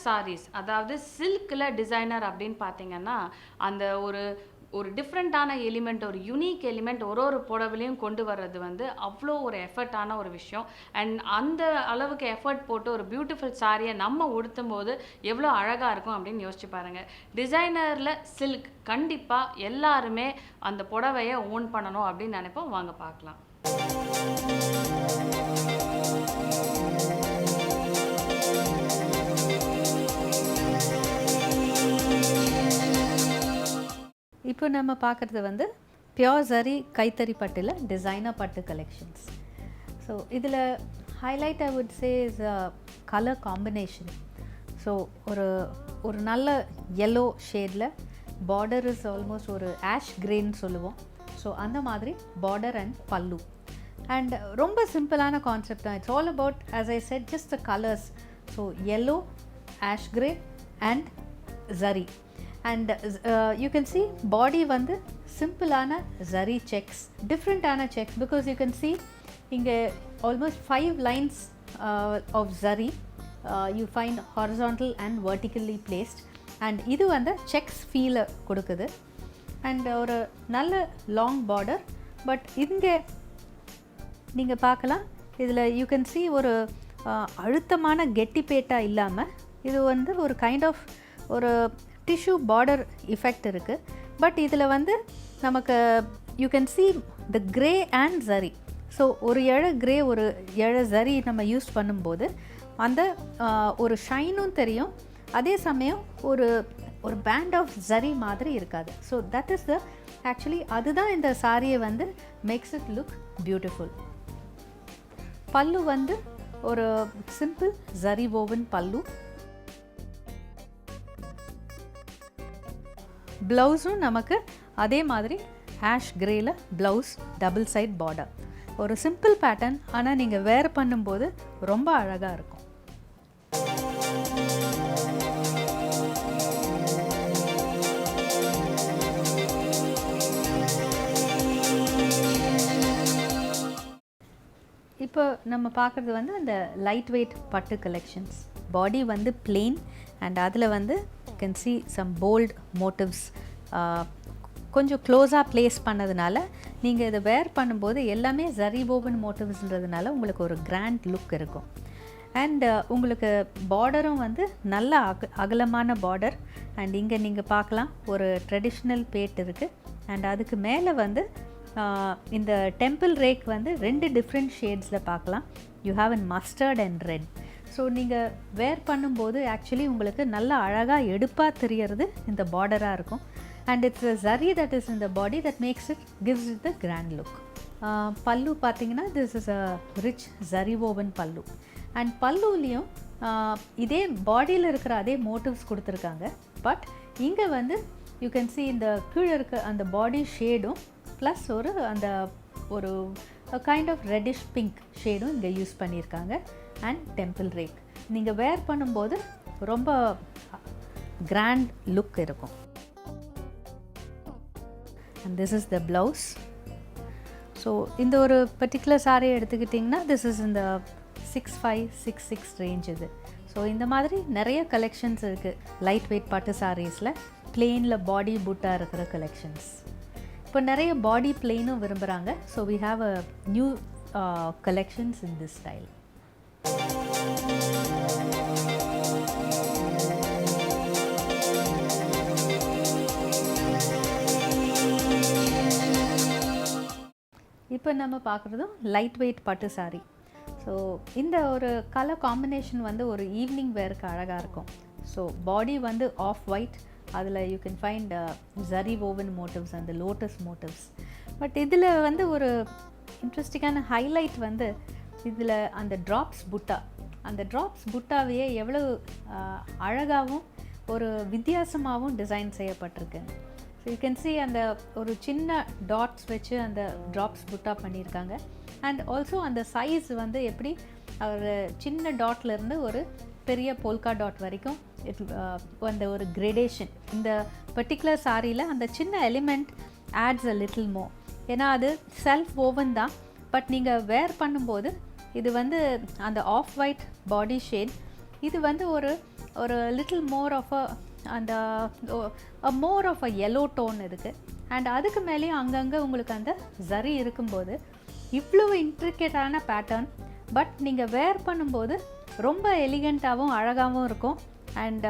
சாரீஸ், அதாவது சில்க்ல டிசைனர் அப்படின்னு பார்த்தீங்கன்னா, அந்த ஒரு ஒரு டிஃப்ரெண்ட்டான எலிமெண்ட், ஒரு யூனிக் எலிமெண்ட் ஒரு புடவையிலயும் கொண்டு வர்றது வந்து அவ்வளோ ஒரு எஃபர்ட்டான ஒரு விஷயம். அண்ட் அந்த அளவுக்கு எஃபர்ட் போட்டு ஒரு பியூட்டிஃபுல் சாரியை நம்ம உடுத்தும்போது எவ்வளோ அழகாக இருக்கும் அப்படின்னு யோசிச்சு பாருங்க. டிசைனரில் சில்க் கண்டிப்பாக எல்லாருமே அந்த புடவையை ஓன் பண்ணணும் அப்படின்னு நினைப்போம். வாங்க பார்க்கலாம். இப்போ நம்ம பார்க்குறது வந்து பியோர் ஜரி கைத்தறி பட்டில் டிசைனர் பட்டு கலெக்ஷன்ஸ். ஸோ இதில் highlight I would say is colour combination. So ஒரு நல்ல எல்லோ ஷேடில் பார்டர் இஸ் ஆல்மோஸ்ட் ஒரு ஆஷ் கிரேன்னு சொல்லுவோம். ஸோ அந்த மாதிரி பார்டர் அண்ட் பல்லு. அண்ட் ரொம்ப சிம்பிளான கான்செப்ட் தான். It's all about as I set just the colours. So yellow, ash grey and zari. And you can see body வந்து சிம்பிளான zari checks, different-ஆன checks, because you can see இங்கே almost 5 lines of zari you find horizontal and vertically placed, and இது வந்து checks feel கொடுக்குது. and ஒரு நல்ல long border, but இங்கே நீங்கள் பார்க்கலாம் இதில் you can see ஒரு அழுத்தமான கெட்டிப்பேட்டா இல்லாமல் இது வந்து ஒரு கைண்ட் ஆஃப் ஒரு டிஷ்யூ பார்டர் எஃபெக்ட் இருக்குது. பட் இதில் வந்து நமக்கு you can see the grey and zari. So ஒரு இழை கிரே, ஒரு இழை ஜரி நம்ம யூஸ் பண்ணும்போது அந்த ஒரு ஷைனும் தெரியும், அதே சமயம் ஒரு ஒரு பேண்ட் ஆஃப் ஜரி மாதிரி இருக்காது. So that is the actually அதுதான் இந்த சாரியை வந்து மேக்ஸ் இட் லுக் பியூட்டிஃபுல். பல்லு வந்து ஒரு சிம்பிள் ஜரி woven பல்லு. ப்ளவுஸும் நமக்கு அதே மாதிரி ஆஷ் கிரேயில் ப்ளவுஸ், டபுள் சைட் பார்டர். ஒரு சிம்பிள் பேட்டர்ன், ஆனால் நீங்கள் வேர் பண்ணும்போது ரொம்ப அழகாக இருக்கும். இப்போ நம்ம பார்க்குறது வந்து அந்த லைட் வெயிட் பட்டு கலெக்ஷன்ஸ். பாடி வந்து plain and அதில் வந்து can see some bold motives கொஞ்சம் க்ளோஸாக ப்ளேஸ் பண்ணதுனால நீங்கள் இதை வேர் பண்ணும்போது எல்லாமே ஜரி woven motivesன்றதுனால உங்களுக்கு ஒரு கிராண்ட் லுக் இருக்கும். அண்ட் உங்களுக்கு பார்டரும் வந்து நல்ல அகலமான பார்டர். அண்ட் இங்கே நீங்கள் பார்க்கலாம் ஒரு ட்ரெடிஷ்னல் பேட் இருக்குது. அண்ட் அதுக்கு மேலே வந்து இந்த டெம்பிள் ரேக் வந்து 2 டிஃப்ரெண்ட் ஷேட்ஸில் பார்க்கலாம். You have an mustard and red. So நீங்கள் வேர் பண்ணும்போது ஆக்சுவலி உங்களுக்கு நல்ல அழகாக எடுப்பாக தெரியறது இந்த பார்டராக இருக்கும். And it's a zari that is in the body that makes it gives it the grand look. பல்லு பார்த்தீங்கன்னா this is a rich zari woven pallu. And பல்லுலேயும் இதே பாடியில் இருக்கிற அதே மோட்டிவ்ஸ் கொடுத்துருக்காங்க. பட் இங்கே வந்து யூ கேன் see இந்த கீழே இருக்க அந்த பாடி ஷேடும் ப்ளஸ் ஒரு கைண்ட் ஆஃப் ரெட்டிஷ் பிங்க் ஷேடும் இங்கே யூஸ் பண்ணியிருக்காங்க. அண்ட் டெம்பிள் ரேக் நீங்கள் வேர் பண்ணும்போது ரொம்ப கிராண்ட் லுக் இருக்கும். And this is the blouse. So இந்த ஒரு பர்டிகுலர் சாரியை எடுத்துக்கிட்டிங்கன்னா திஸ் இஸ் இந்த 6566 ரேஞ்ச் இது. ஸோ இந்த மாதிரி நிறைய கலெக்ஷன்ஸ் இருக்குது லைட் வெயிட் பட்டு சாரீஸில். பிளெயினில் பாடி புட்டாக இருக்கிற கலெக்ஷன்ஸ். இப்போ நிறைய பாடி பிளெயினும் விரும்புகிறாங்க. So we have a new collections in this style. இப்போ நம்ம பார்க்குறதும் லைட் வெயிட் பட்டு சாரி. ஸோ இந்த ஒரு கலர் காம்பினேஷன் வந்து ஒரு ஈவினிங் வேருக்கு அழகாக இருக்கும். ஸோ பாடி வந்து ஆஃப் ஒயிட், அதில் you can find zari woven motives and the lotus motives. But இதில் வந்து ஒரு இன்ட்ரெஸ்டிங்கான ஹைலைட் வந்து இதில் அந்த ட்ராப்ஸ் புட்டா. அந்த ட்ராப்ஸ் புட்டாவையே எவ்வளோ அழகாகவும் ஒரு வித்தியாசமாகவும் டிசைன் செய்யப்பட்டிருக்கு. ஸோ யூ கேன் see அந்த ஒரு சின்ன டாட்ஸ் வச்சு அந்த ட்ராப்ஸ் புட்டா பண்ணியிருக்காங்க. அண்ட் ஆல்சோ அந்த சைஸ் வந்து எப்படி ஒரு சின்ன டாட்லேருந்து ஒரு பெரிய போல்கா டாட் வரைக்கும் அந்த ஒரு கிரேடேஷன் இந்த பர்டிகுலர் சாரியில் அந்த சின்ன எலிமெண்ட் ஆட்ஸ் அ லிட்டில் மோ. ஏன்னா அது செல்ஃப் ஓவன் தான். பட் நீங்கள் வேர் பண்ணும்போது இது வந்து அந்த ஆஃப் ஒயிட் பாடி ஷேட், இது வந்து ஒரு ஒரு லிட்டில் மோர் ஆஃப் அந்த more of a yellow tone இருக்குது. அண்ட் அதுக்கு மேலேயும் அங்கங்கே உங்களுக்கு அந்த ஜரி இருக்கும்போது இவ்வளோ இன்ட்ரிகேட்டான பேட்டர்ன், பட் நீங்கள் வேர் பண்ணும்போது ரொம்ப எலிகண்ட்டாகவும் அழகாகவும் இருக்கும் அண்ட்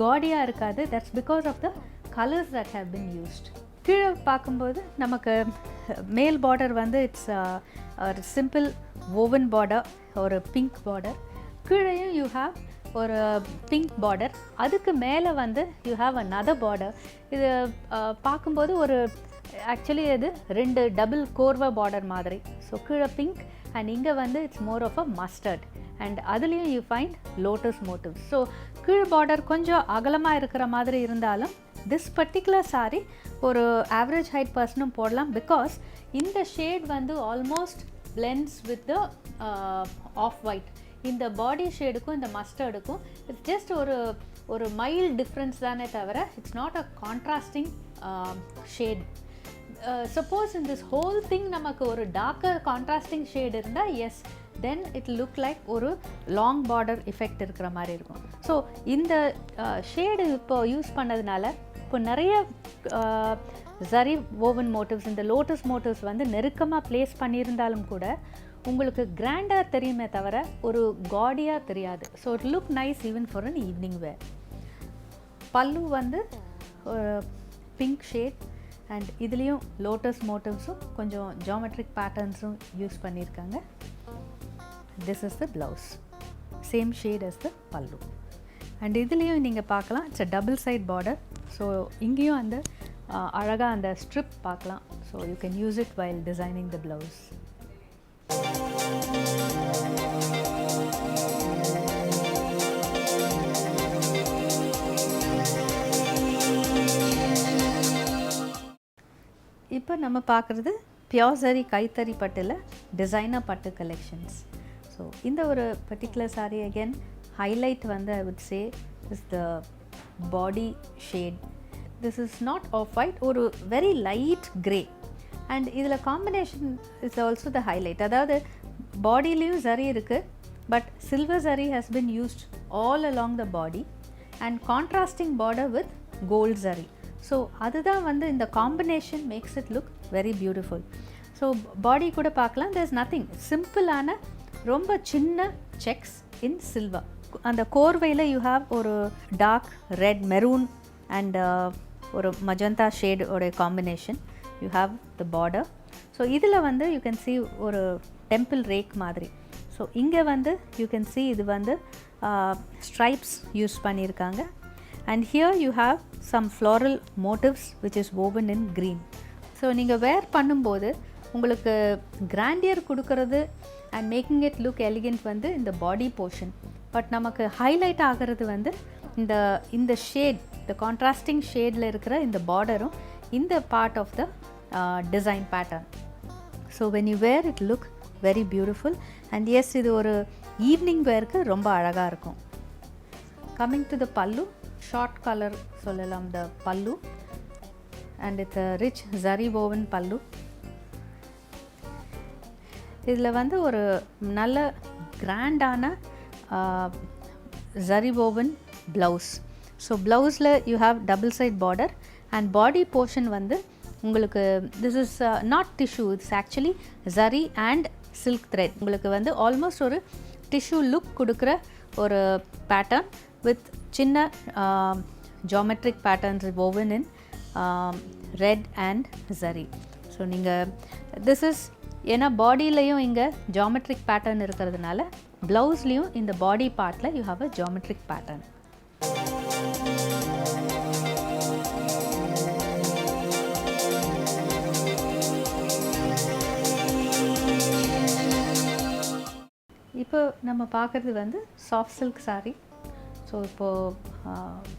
காடியாக இருக்காது. That's because of the colours that have been used. கீழே பார்க்கும்போது நமக்கு மேல் பார்டர் வந்து இட்ஸ் ஒரு சிம்பிள் ஓவன் பார்டர், ஒரு பிங்க் பார்டர். கீழேயும் யூ ஹாவ் ஒரு பிங்க் பார்டர், அதுக்கு மேலே வந்து யூ ஹாவ் another பார்டர். இது பார்க்கும்போது ஒரு ஆக்சுவலி இது 2 டபுள் கோர்வா பார்டர் மாதிரி. ஸோ கீழே பிங்க் அண்ட் இங்கே வந்து it's more of a mustard and அதுலேயும் you find lotus motifs. So கீழ் பார்டர் கொஞ்சம் அகலமாக இருக்கிற மாதிரி இருந்தாலும் திஸ் பர்டிகுலர் சாரீ ஒரு ஆவரேஜ் ஹைட் பர்சனும் போடலாம். பிகாஸ் இந்த ஷேட் வந்து almost blends with the off white. இந்த பாடி ஷேடுக்கும் இந்த மஸ்டர்டுக்கும் இட்ஸ் ஜஸ்ட் ஒரு மைல்ட் டிஃப்ரென்ஸ் தானே தவிர it's not a contrasting shade. Suppose in this whole thing நமக்கு ஒரு டார்க்கர் கான்ட்ராஸ்டிங் ஷேட் இருந்தால் yes, then it look like ஒரு லாங் பார்டர் எஃபெக்ட் இருக்கிற மாதிரி இருக்கும். ஸோ இந்த ஷேடு இப்போ யூஸ் பண்ணதுனால இப்போ நிறைய ஜரி ஓவன் மோட்டிவ்ஸ், இந்த லோட்டஸ் மோட்டிவ்ஸ் வந்து நெருக்கமாக ப்ளேஸ் பண்ணியிருந்தாலும் கூட உங்களுக்கு கிராண்டாக தெரியுமே தவிர ஒரு காடியாக தெரியாது. So it look nice even for an evening wear. Pallu வந்து பிங்க் ஷேட் அண்ட் இதுலேயும் லோட்டஸ் மோட்டிவ்ஸும் கொஞ்சம் ஜாமெட்ரிக் பேட்டர்ன்ஸும் யூஸ் பண்ணியிருக்காங்க. This is the blouse, same shade as the pallu. And இதுலேயும் நீங்கள் பார்க்கலாம் it's a double side border. So இங்கேயும் அந்த அழகாக அந்த ஸ்ட்ரிப் பார்க்கலாம். So you can use it while designing the blouse. இப்போ நம்ம பார்க்குறது பியோர் சரி கைத்தறி பட்டில் டிசைனர் பட்டு கலெக்ஷன்ஸ். ஸோ இந்த ஒரு பர்டிகுலர் சாரீ அகேன் ஹைலைட் வந்து I would say is the body shade. This is not off white, ஒரு வெரி லைட் கிரே. அண்ட் இதில் combination is also the highlight. அதாவது பாடியிலையும் சரி இருக்குது, but silver zari has been used all along the body and contrasting border with gold zari. So அதுதான் வந்து இந்த combination makes it look very beautiful. So body கூட பார்க்கலாம், there is nothing, சிம்பிளான ரொம்ப சின்ன செக்ஸ் இன் சில்வர். அந்த கோர்வையில் யூ ஹாவ் ஒரு டார்க் ரெட் மெரூன் அண்ட் ஒரு மஜந்தா ஷேடோடைய combination. You have the border. So இதில் வந்து யூ கேன் see ஒரு டெம்பிள் ரேக் மாதிரி. ஸோ இங்கே வந்து யூ கேன் see இது வந்து ஸ்ட்ரைப்ஸ் யூஸ் பண்ணியிருக்காங்க. And here you have some floral motifs which is woven in green. So நீங்கள் வேர் பண்ணும்போது உங்களுக்கு கிராண்டியர் கொடுக்கறது and making it look elegant வந்து இந்த பாடி போர்ஷன். பட் நமக்கு ஹைலைட் ஆகிறது வந்து இந்த ஷேட், இந்த கான்ட்ராஸ்டிங் ஷேடில் இருக்கிற இந்த பார்டரும் இந்த part of the design pattern. So when you wear it look very beautiful. And yes, இது ஒரு ஈவினிங் வேருக்கு ரொம்ப அழகாக இருக்கும். கம்மிங் டு த பல்லு, ஷார்ட் கலர் சொல்லலாம் the pallu and it's a rich zari woven pallu. இதில் வந்து ஒரு நல்ல கிராண்டான ஜரி woven ப்ளவுஸ். ஸோ ப்ளவுஸில் you have double side border and body portion வந்து உங்களுக்கு this is not tissue, it's actually zari and silk thread. உங்களுக்கு வந்து ஆல்மோஸ்ட் ஒரு டிஷ்யூ லுக் கொடுக்குற ஒரு பேட்டர்ன் வித் சின்ன geometric patterns woven in red and zari. So நீங்கள் திஸ் இஸ் ஏன்னா பாடியிலையும் இங்கே ஜாமெட்ரிக் பேட்டர்ன் இருக்கிறதுனால ப்ளவுஸ்லேயும் இந்த பாடி பார்ட்டில் you have a geometric pattern. இப்போ நம்ம பார்க்குறது வந்து சாஃப்ட் சில்க் சாரீ. ஸோ இப்போது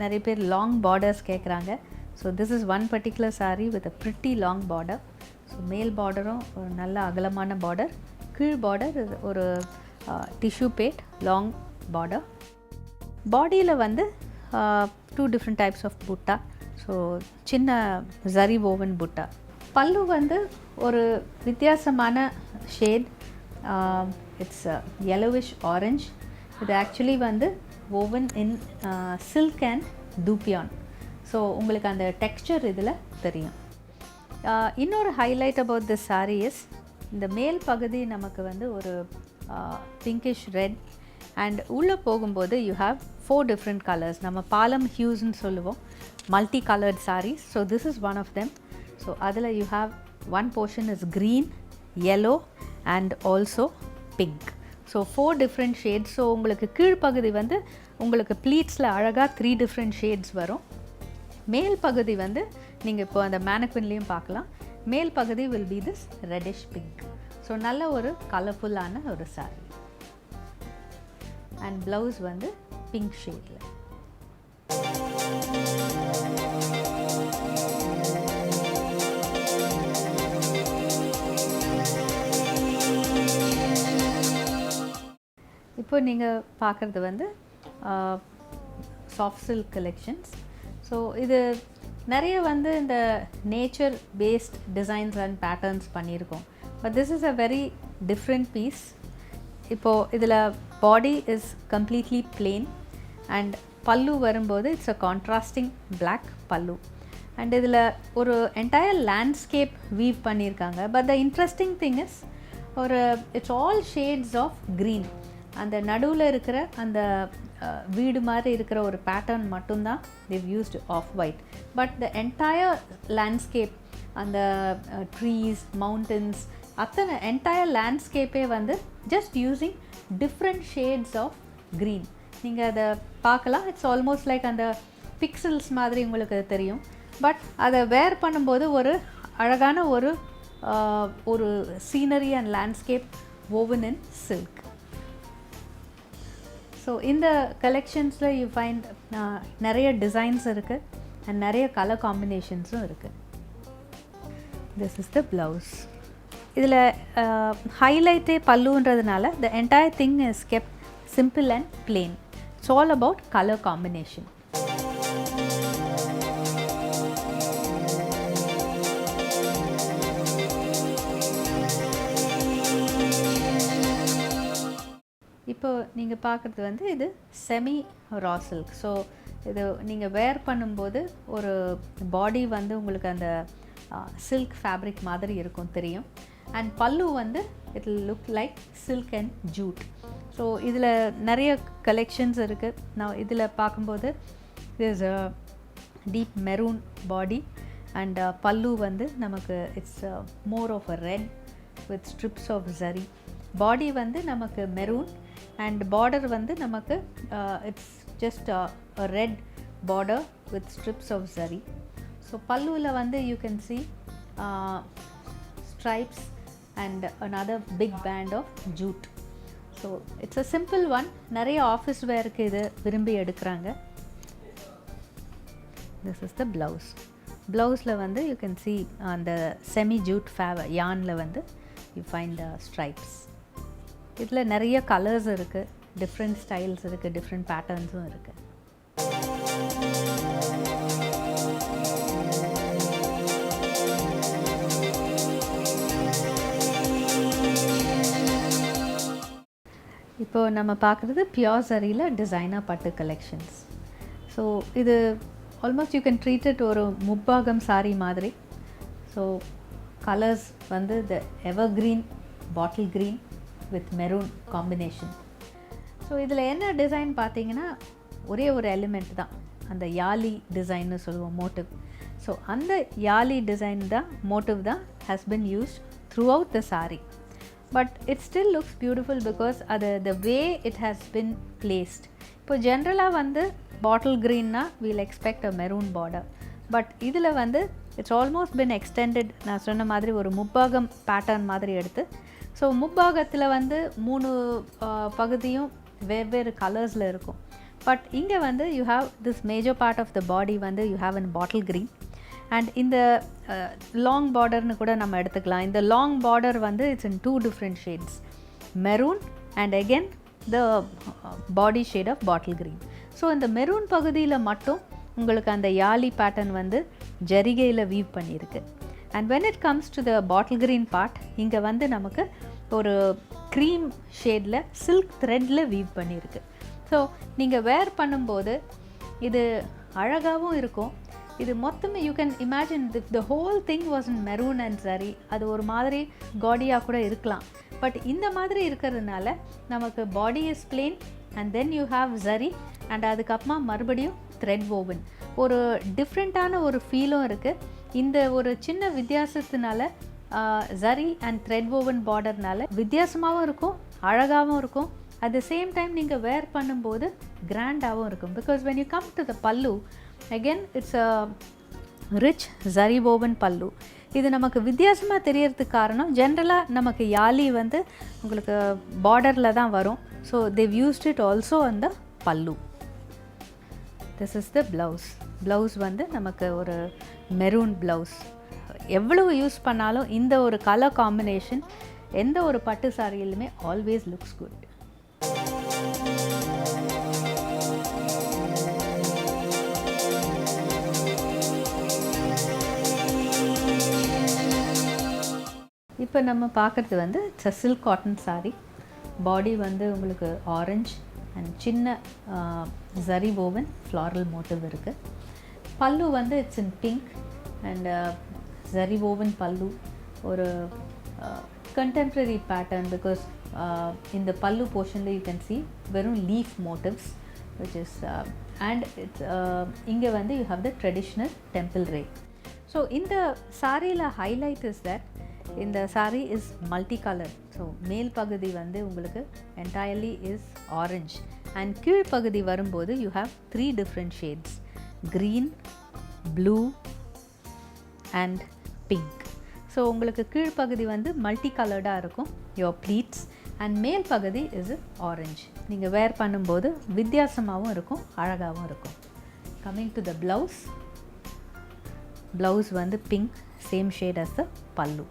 நிறைய பேர் லாங் பார்டர்ஸ் கேட்குறாங்க. So this is one particular sari with a pretty long border. So male பார்டரும் ஒரு நல்ல அகலமான பார்டர், கீழ் பார்டர் ஒரு டிஷ்யூ பேட் லாங் பார்டர். பாடியில் வந்து 2 different types ஆஃப் புட்டா. ஸோ சின்ன ஜரி woven புட்டா. பல்லு வந்து ஒரு வித்தியாசமான ஷேட், இட்ஸ் yellowish orange. இது ஆக்சுவலி வந்து woven in silk and dupion. So உங்களுக்கு அந்த டெக்ஸ்சர் இதில் தெரியும். இன்னொரு highlight about this saree is இந்த மேல் பகுதி நமக்கு வந்து ஒரு பிங்கிஷ் ரெட் அண்ட் உள்ளே போகும்போது யூ ஹாவ் 4 டிஃப்ரெண்ட் கலர்ஸ். நம்ம பாலம் ஹியூஸ்ன்னு சொல்லுவோம், multi coloured sarees. So this is one of them. So அதில் you have one portion is green, yellow and also pink. So 4 different shades. So உங்களுக்கு கீழ்ப்பகுதி வந்து உங்களுக்கு ப்ளீட்ஸில் அழகாக 3 டிஃப்ரெண்ட் ஷேட்ஸ் வரும். மேல் பகுதி வந்து நீங்கள் இப்போ அந்த மேனக்வின்லேயும் பார்க்கலாம். மேல் பகுதி will be this reddish pink. So நல்ல ஒரு கலர்ஃபுல்லான ஒரு saree. அண்ட் ப்ளவுஸ் வந்து பிங்க் ஷேடில். இப்போ நீங்கள் பார்க்குறது வந்து சாஃப்ட் சில்க் கலெக்ஷன்ஸ். ஸோ இது நிறைய வந்து இந்த nature based designs and patterns பண்ணியிருக்கோம். But this is a very different piece. இப்போது இதில் body is completely plain and pallu வரும்போது it's a contrasting black pallu. And இதில் ஒரு என்டையர் லேண்ட்ஸ்கேப் வீவ் பண்ணியிருக்காங்க. But the interesting thing is ஒரு it's all shades of green. அந்த நடுவில் இருக்கிற அந்த வீடு மாதிரி இருக்கிற ஒரு பேட்டர்ன் மட்டும்தான் they've used off white. But the entire landscape, அந்த ட்ரீஸ், மவுண்டன்ஸ், அத்தனை என்டையர் லேண்ட்ஸ்கேப்பே வந்து just using different shades of green. நீங்கள் அதை பார்க்கலாம். இட்ஸ் ஆல்மோஸ்ட் லைக் அந்த பிக்சல்ஸ் மாதிரி உங்களுக்கு அது தெரியும். பட் அதை வேர் பண்ணும்போது ஒரு அழகான ஒரு scenery and landscape woven in silk. So இந்த கலெக்ஷன்ஸில் யூ ஃபைண்ட் நிறைய டிசைன்ஸ் இருக்குது அண்ட் நிறைய கலர் காம்பினேஷன்ஸும் இருக்குது. This is the blouse. இதில் ஹைலைட்டே பல்லுன்றதுனால the entire thing is kept simple and plain. It's all about colour combination. இப்போ நீங்கள் பார்க்குறது வந்து இது செமி ரா சில்க். ஸோ இது நீங்கள் வேர் பண்ணும்போது ஒரு பாடி வந்து உங்களுக்கு அந்த சில்க் ஃபேப்ரிக் மாதிரி இருக்கும் தெரியும். அண்ட் பல்லு வந்து it will look like silk and jute. So இதில் நிறைய கலெக்ஷன்ஸ் இருக்குது. நான் இதில் பார்க்கும்போது is a deep maroon body and pallu வந்து நமக்கு it's more of a red with strips of zari. Body வந்து நமக்கு மெரூன் அண்ட் பார்டர் வந்து நமக்கு it's just a red border with strips of zari. So palluல வந்து you can see stripes and another big band of jute. So it's a simple one. நிறைய office வேருக்கு இது விரும்பி எடுக்கிறாங்க. This is the blouse. Blouseல வந்து you can see அந்த semi jute yarnல வந்து you find the stripes. இதில் நிறைய கலர்ஸ் இருக்குது, டிஃப்ரெண்ட் ஸ்டைல்ஸ் இருக்குது, டிஃப்ரெண்ட் பேட்டர்ன்ஸும் இருக்குது. இப்போது நம்ம பார்க்குறது பியோர் சரியில் டிசைனர் பட்டு கலெக்ஷன்ஸ். ஸோ இது almost you can treat it ஒரு முப்பாகம் சாரி மாதிரி. ஸோ கலர்ஸ் வந்து the ever green, bottle green with maroon combination. So இதில் என்ன டிசைன் பார்த்தீங்கன்னா ஒரே ஒரு எலிமெண்ட் தான், அந்த யாலி டிசைன்னு சொல்லுவோம், மோட்டிவ். ஸோ அந்த யாலி டிசைன் தான், மோட்டிவ் தான் has been used throughout the sari. But it still looks beautiful because அது the way it has been placed. இப்போ ஜென்ரலாக வந்து பாட்டில் க்ரீன்னா we'll expect a maroon border. But இதில் வந்து இட்ஸ் ஆல்மோஸ்ட் பின் எக்ஸ்டெண்டட். நான் சொன்ன மாதிரி ஒரு முப்பாகம் பேட்டர்ன் மாதிரி எடுத்து, ஸோ முப்பாகத்தில் வந்து 3 பகுதியும் வெவ்வேறு கலர்ஸில் இருக்கும். பட் இங்கே வந்து you have this major part of the body வந்து you have in bottle green. And இந்த லாங் பார்டர்னு கூட நம்ம எடுத்துக்கலாம். இந்த லாங் பார்டர் வந்து it's in 2 different shades, maroon and again the body shade of bottle green. So இந்த maroon பகுதியில் மட்டும் உங்களுக்கு அந்த யாலி பேட்டர்ன் வந்து ஜரிகையில் வீவ் பண்ணியிருக்கு. And when it comes to the bottle green part, இங்கே வந்து நமக்கு ஒரு க்ரீம் ஷேடில் சில்க் த்ரெட்டில் வீவ் பண்ணியிருக்கு. ஸோ நீங்கள் வேர் பண்ணும்போது இது அழகாகவும் இருக்கும். இது மொத்தமே you can imagine the whole thing was in maroon and சரி, அது ஒரு மாதிரி காடியாக கூட இருக்கலாம். பட் இந்த மாதிரி இருக்கிறதுனால நமக்கு body is plain and then you have சரி அண்ட் அதுக்கப்புறமா மறுபடியும் த்ரெட் woven. ஒரு டிஃப்ரெண்ட்டான ஒரு ஃபீலும் இருக்குது. இந்த ஒரு சின்ன வித்தியாசத்தினால சரி அண்ட் த்ரெட் woven பார்டர்னால வித்தியாசமாகவும் இருக்கும், அழகாகவும் இருக்கும். அட் த சேம் டைம் நீங்கள் வேர் பண்ணும்போது கிராண்டாகவும் இருக்கும். Because when you come to the pallu, again it's a rich zari woven pallu. இது நமக்கு வித்தியாசமாக தெரியறதுக்கு காரணம், ஜென்ரலாக நமக்கு யாலி வந்து உங்களுக்கு பார்டரில் தான் வரும். So they've used it also on the pallu. This is the blouse. Blouse வந்து நமக்கு ஒரு மெரூன் ப்ளவுஸ். எவ்வளவு யூஸ் பண்ணாலும் இந்த ஒரு கலர் காம்பினேஷன் எந்த ஒரு பட்டு சாரியிலுமே ஆல்வேஸ் லுக்ஸ் குட். இப்போ நம்ம பார்க்குறது வந்து சில்க் காட்டன் சாரி. பாடி வந்து உங்களுக்கு ஆரஞ்ச் அண்ட் சின்ன ஜரி woven ஃப்ளாரல் மோட்டிவ் இருக்குது. பல்லு வந்து it's in pink and zari woven பல்லு. ஒரு contemporary pattern because in the pallu portion you can see வெறும் leaf motifs which is and it's இங்கே வந்து you have the traditional temple ray. So இந்த சாரியில் highlight is that இந்த sorry is multi colour. So male பகுதி வந்து உங்களுக்கு entirely is orange and கீழ்ப்பகுதி வரும்போது you have 3 different shades, green, blue and pink. So உங்களுக்கு கீழ்ப்பகுதி வந்து மல்டி கலர்டாக இருக்கும் யோர் ப்ளீட்ஸ் அண்ட் மேல் பகுதி இஸ் ஆரஞ்ச். நீங்கள் வேர் பண்ணும்போது வித்தியாசமாகவும் இருக்கும், அழகாகவும் இருக்கும். Coming to the blouse. Blouse வந்து பிங்க், சேம் ஷேட் அஸ் த பல்லு.